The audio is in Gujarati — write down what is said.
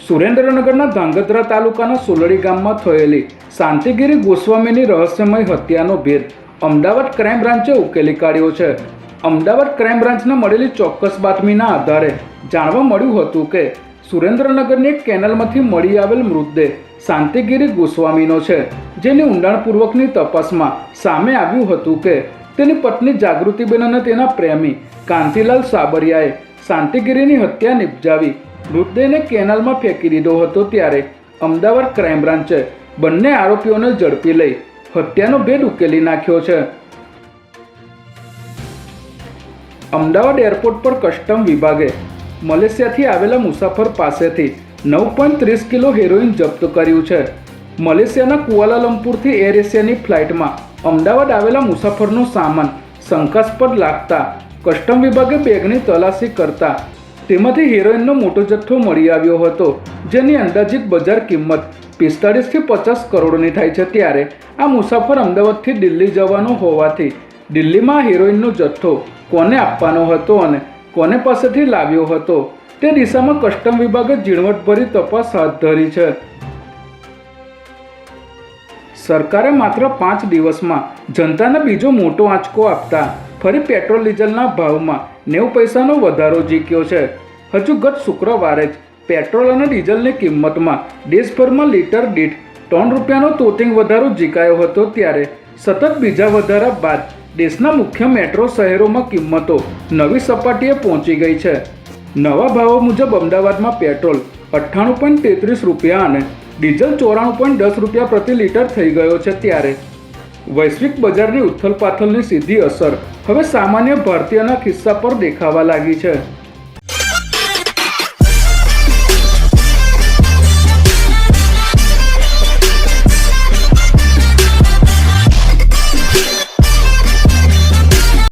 સુરેન્દ્રનગરના ધાંગધ્રા તાલુકાના સોલડી ગામમાં થયેલી શાંતિગીરી ગોસ્વામીની રહસ્યમય હત્યાનો ભેદ અમદાવાદ ક્રાઇમ બ્રાન્ચે ઉકેલી કાઢ્યો છે। અમદાવાદ ક્રાઇમ બ્રાન્ચને મળેલી ચોક્કસ બાતમીના આધારે જાણવા મળ્યું હતું કે સુરેન્દ્રનગરની એક કેનાલમાંથી મળી આવેલ મૃતદેહ શાંતિગીરી ગોસ્વામીનો છે, જેની ઊંડાણપૂર્વકની તપાસમાં સામે આવ્યું હતું કે તેની પત્ની જાગૃતિબેન અને તેના પ્રેમી કાંતિલાલ સાબરિયાએ શાંતિગીરીની હત્યા નિપજાવી મૃતદેહને કેનાલમાં ફેંકી દીધો હતો। ત્યારે અમદાવાદ ક્રાઇમ બ્રાન્ચે બંને આરોપીઓને ઝડપી લઈ હત્યાનો ભેદ ઉકેલી નાખ્યો છે। અમદાવાદ એરપોર્ટ પર કસ્ટમ વિભાગે મલેશિયાથી આવેલા મુસાફર પાસેથી 9.30 કિલો હેરોઇન જપ્ત કર્યું છે। મલેશિયાના કુઆલાલંપુરથી એર એશિયાની ફ્લાઇટમાં અમદાવાદ આવેલા મુસાફરનો સામાન શંકાસ્પદ લાગતા કસ્ટમ વિભાગે બેગની તલાશી કરતા તેમાંથી હેરોઇનનો મોટો જથ્થો મળી આવ્યો હતો, જેની અંદાજિત બજાર કિંમત 45 થી 50 કરોડની થાય છે। ત્યારે આ મુસાફર અમદાવાદથી દિલ્હી જવાનો હોવાથી દિલ્હીમાં હેરોઇનનો જથ્થો કોને આપવાનો હતો અને કોને પાસેથી લાવ્યો હતો તે દિશામાં કસ્ટમ વિભાગે ઝીણવટભરી તપાસ હાથ ધરી છે। સરકારે માત્ર 5 દિવસમાં જનતાને બીજો મોટો આંચકો આપતા ફરી પેટ્રોલ ડીઝલના ભાવમાં 90 પૈસાનો વધારો ઝીક્યો છે। હજુ ગત શુક્રવારે જ પેટ્રોલ અને ડીઝલની કિંમતમાં દેશભરમાં લીટર દીઠ 3 રૂપિયાનો તોતિંગ વધારો ઝીકાયો હતો। ત્યારે સતત બીજા વધારા બાદ દેશના મુખ્ય મેટ્રો શહેરોમાં કિંમતો નવી સપાટીએ પહોંચી ગઈ છે। નવા ભાવો મુજબ અમદાવાદમાં પેટ્રોલ 98.33 રૂપિયા અને ડીઝલ 94.10 રૂપિયા પ્રતિ લીટર થઈ ગયો છે। ત્યારે વૈશ્વિક બજારની ઉથલપાથલની સીધી અસર હવે સામાન્ય ભારતીયના ખિસ્સા પર દેખાવા લાગી છે।